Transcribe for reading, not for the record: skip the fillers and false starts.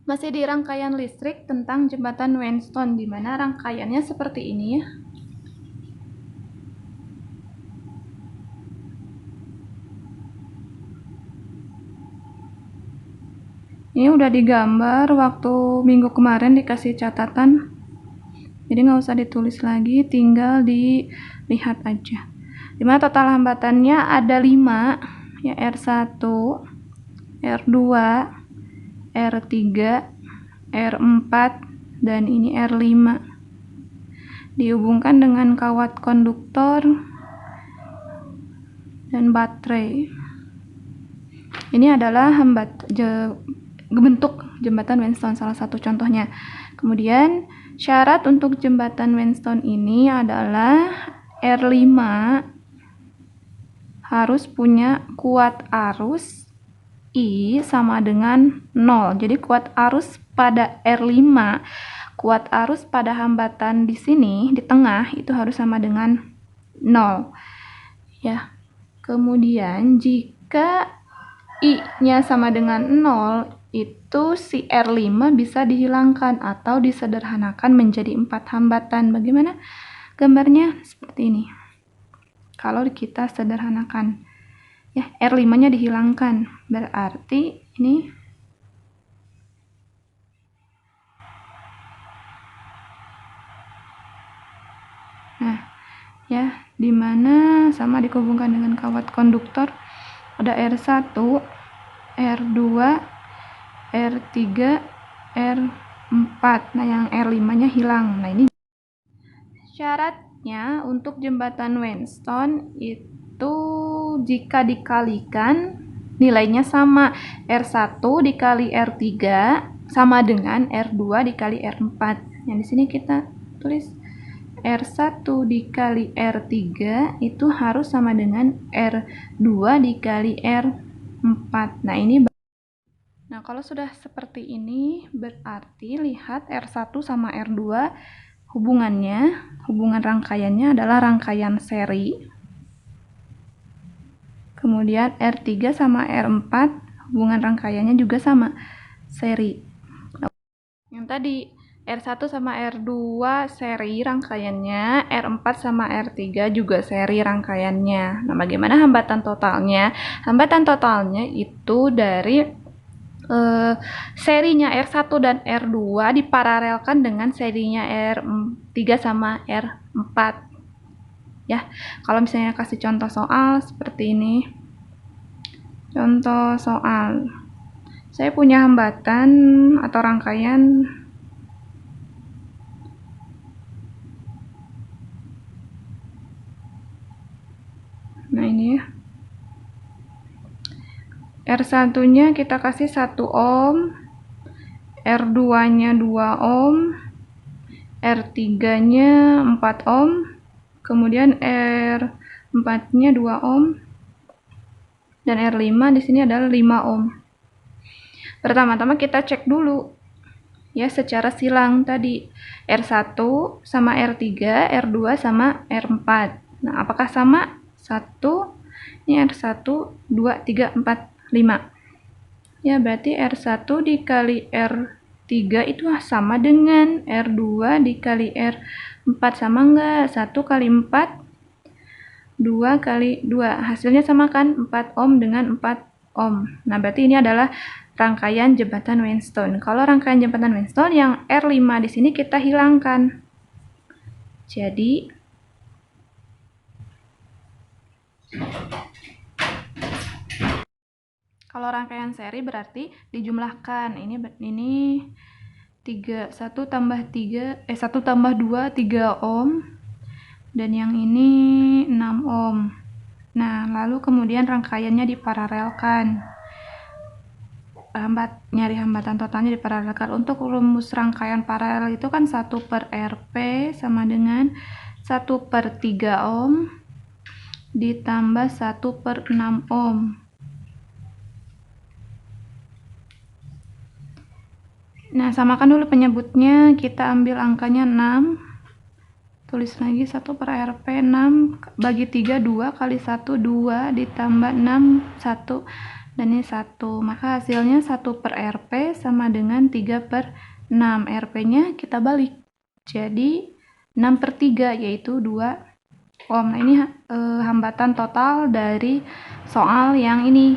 Masih di rangkaian listrik tentang jembatan Winston, di mana rangkaiannya seperti ini ya. Ini udah digambar waktu minggu kemarin, dikasih catatan. Jadi nggak usah ditulis lagi, tinggal dilihat aja. Dimana total hambatannya ada 5, ya R1, R2, R3, R4, dan ini R5. Dihubungkan dengan kawat konduktor dan baterai. Ini adalah bentuk jembatan Winston, salah satu contohnya. Kemudian syarat untuk jembatan Winston ini adalah R5 harus punya kuat arus I sama dengan 0. Jadi kuat arus pada R5, kuat arus pada hambatan di sini, di tengah, itu harus sama dengan 0. Ya. Kemudian jika I-nya sama dengan 0, itu si R5 bisa dihilangkan atau disederhanakan menjadi 4 hambatan. Bagaimana gambarnya? Seperti ini. Kalau kita sederhanakan, ya, R5-nya dihilangkan. Berarti ini ya, dimana sama dihubungkan dengan kawat konduktor ada R1, R2, R3, R4. Nah, yang R5-nya hilang. Nah, ini syaratnya untuk jembatan Winston itu jika dikalikan nilainya sama, R1 dikali R3 sama dengan R2 dikali R4. Yang di sini kita tulis R1 dikali R3 itu harus sama dengan R2 dikali R4. Nah, kalau sudah seperti ini, berarti lihat R1 sama R2 hubungan rangkaiannya adalah rangkaian seri. Kemudian R3 sama R4 hubungan rangkaiannya juga sama, seri. Yang tadi R1 sama R2 seri rangkaiannya, R4 sama R3 juga seri rangkaiannya. Nah, bagaimana hambatan totalnya? Hambatan totalnya itu dari serinya R1 dan R2 diparalelkan dengan serinya R3 sama R4. Ya, kalau misalnya kasih contoh soal seperti ini. Contoh soal. Saya punya hambatan atau rangkaian nah ini ya. R1-nya kita kasih 1 ohm, R2-nya 2 ohm, R3-nya 4 ohm, kemudian R4-nya 2 ohm, dan R5 di sini adalah 5 ohm. Pertama-tama kita cek dulu ya secara silang tadi R1 sama R3, R2 sama R4. Nah, apakah sama? 1, ini R1, 2, 3, 4, 5. Ya, berarti R1 dikali R3 itu sama dengan R2 dikali R4. Sama enggak? 1 kali 4, 2 kali 2. Hasilnya sama kan? 4 ohm dengan 4 ohm. Nah, berarti ini adalah rangkaian jembatan Winston. Kalau rangkaian jembatan Winston yang R5 di sini kita hilangkan. Jadi kalau rangkaian seri berarti dijumlahkan. Ini 1 tambah 2 3 ohm dan yang ini 6 ohm. Nah, lalu kemudian rangkaiannya diparalelkan. Nyari hambatan totalnya diparalelkan. Untuk rumus rangkaian paralel itu kan 1 per Rp sama dengan 1 per 3 ohm ditambah 1 per 6 ohm. Nah, samakan dulu penyebutnya. Kita ambil angkanya 6. Tulis lagi 1 per Rp 6 bagi 3, 2 kali 1, 2 ditambah 6, 1 dan ini 1. Maka hasilnya 1 per Rp sama dengan 3 per 6. Rp-nya kita balik. Jadi 6 per 3 yaitu 2 ohm. Nah, ini hambatan total dari soal yang ini.